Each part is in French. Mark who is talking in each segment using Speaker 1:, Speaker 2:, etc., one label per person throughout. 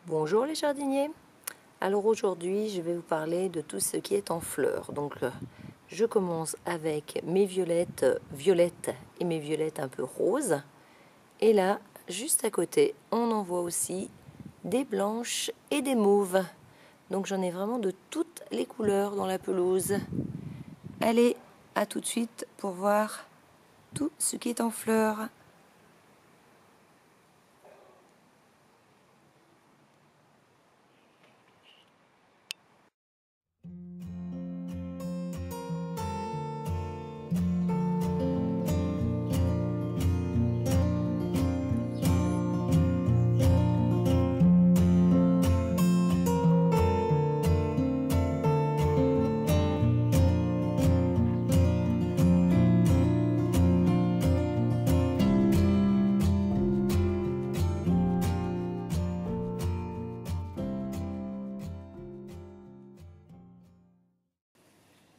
Speaker 1: Bonjour les jardiniers. Alors aujourd'hui je vais vous parler de tout ce qui est en fleurs. Donc je commence avec mes violettes violettes et mes violettes un peu roses. Et là, juste à côté, on en voit aussi des blanches et des mauves. Donc j'en ai vraiment de toutes les couleurs dans la pelouse. Allez, à tout de suite pour voir tout ce qui est en fleurs.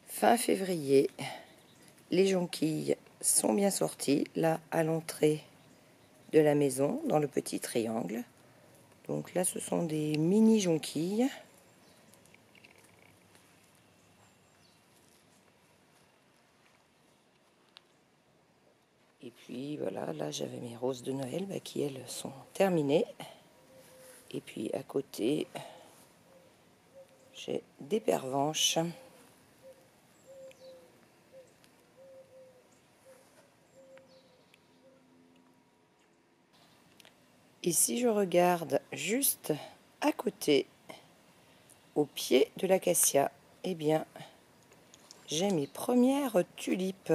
Speaker 1: Fin février, les jonquilles sont bien sorties, là à l'entrée de la maison, dans le petit triangle. Donc là, ce sont des mini jonquilles. Et puis voilà, là j'avais mes roses de Noël qui elles sont terminées. Et puis à côté, j'ai des pervenches. Et si je regarde juste à côté, au pied de l'acacia, eh bien, j'ai mes premières tulipes.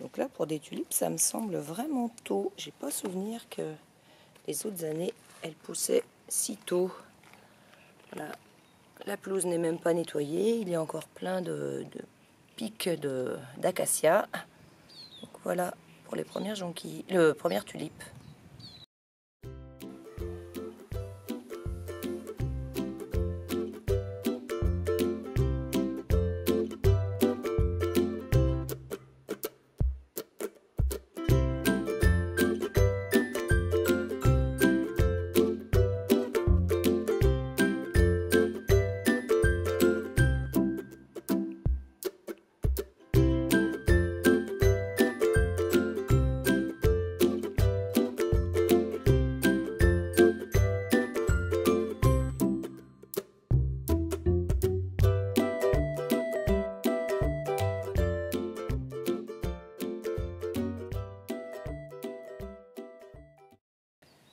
Speaker 1: Donc là, pour des tulipes, ça me semble vraiment tôt. J'ai pas souvenir que les autres années, elles poussaient si tôt. Voilà. La pelouse n'est même pas nettoyée. Il y a encore plein de pics d'acacia. Donc voilà pour les premières jonquilles, premières tulipes.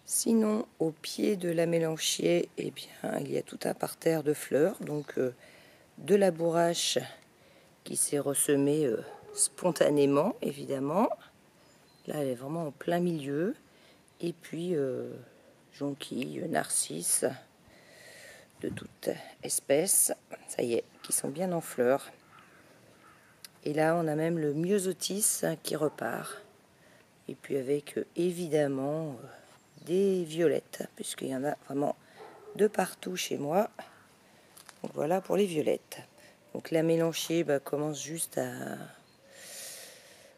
Speaker 1: Sinon, au pied de la mélanchier, eh bien, il y a tout un parterre de fleurs, donc de la bourrache qui s'est ressemée spontanément, évidemment. Là, elle est vraiment en plein milieu. Et puis, jonquilles, narcisses, de toute espèce, ça y est, qui sont bien en fleurs. Et là, on a même le myosotis qui repart. Et puis avec, évidemment, des violettes, puisqu'il y en a vraiment de partout chez moi. Donc voilà pour les violettes. Donc la mélanchier commence juste à...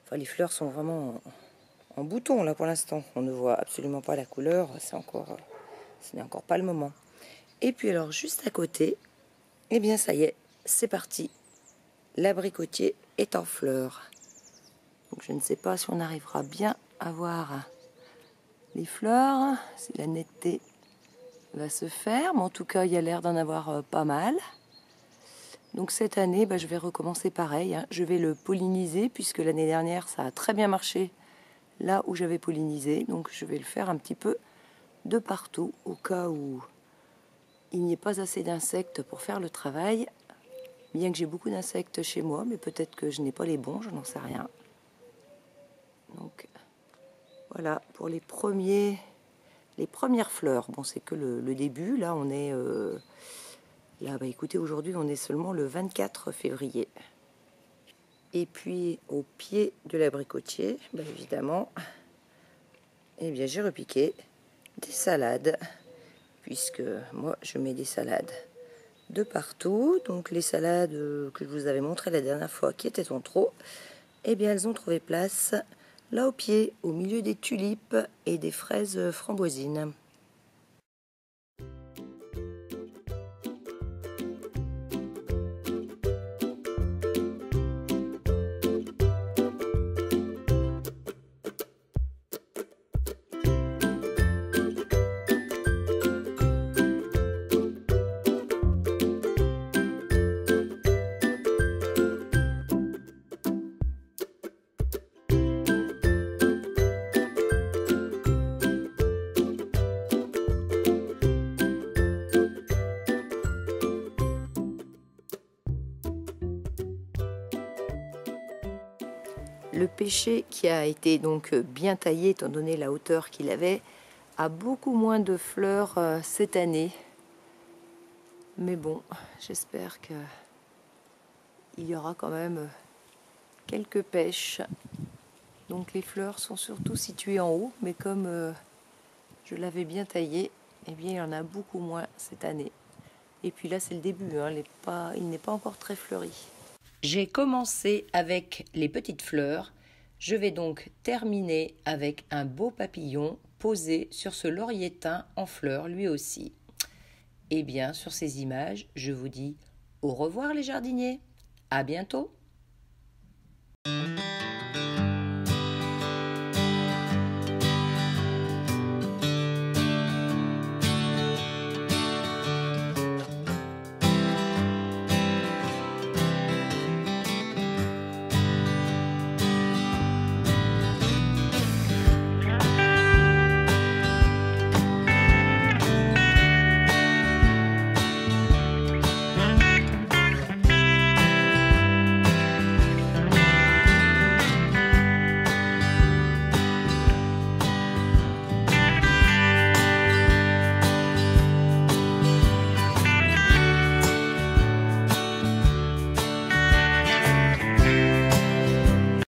Speaker 1: Enfin, les fleurs sont vraiment en bouton là pour l'instant. On ne voit absolument pas la couleur, ce n'est encore pas le moment. Et puis alors juste à côté, eh bien ça y est, c'est parti. L'abricotier est en fleurs. Donc je ne sais pas si on arrivera bien à voir les fleurs, si la netteté va se faire, mais en tout cas il y a l'air d'en avoir pas mal. Donc cette année, je vais recommencer pareil, hein. Je vais le polliniser puisque l'année dernière ça a très bien marché là où j'avais pollinisé. Donc je vais le faire un petit peu de partout au cas où il n'y ait pas assez d'insectes pour faire le travail. Bien que j'ai beaucoup d'insectes chez moi, mais peut-être que je n'ai pas les bons, je n'en sais rien. Donc voilà pour les premières fleurs. Bon, c'est que le début. Là, on est là. Écoutez, aujourd'hui, on est seulement le 24 février. Et puis au pied de l'abricotier, évidemment, eh bien, j'ai repiqué des salades, puisque moi, je mets des salades de partout. Donc les salades que je vous avais montrées la dernière fois, qui étaient en trop, eh bien, elles ont trouvé place là au pied, au milieu des tulipes et des fraises framboisines. Le pêcher qui a été donc bien taillé, étant donné la hauteur qu'il avait, a beaucoup moins de fleurs cette année. Mais bon, j'espère qu'il y aura quand même quelques pêches. Donc les fleurs sont surtout situées en haut, mais comme je l'avais bien taillé, eh bien il y en a beaucoup moins cette année. Et puis là c'est le début, hein, il n'est pas encore très fleuri. J'ai commencé avec les petites fleurs. Je vais donc terminer avec un beau papillon posé sur ce laurier thym en fleurs lui aussi. Et bien sur ces images, je vous dis au revoir les jardiniers. À bientôt.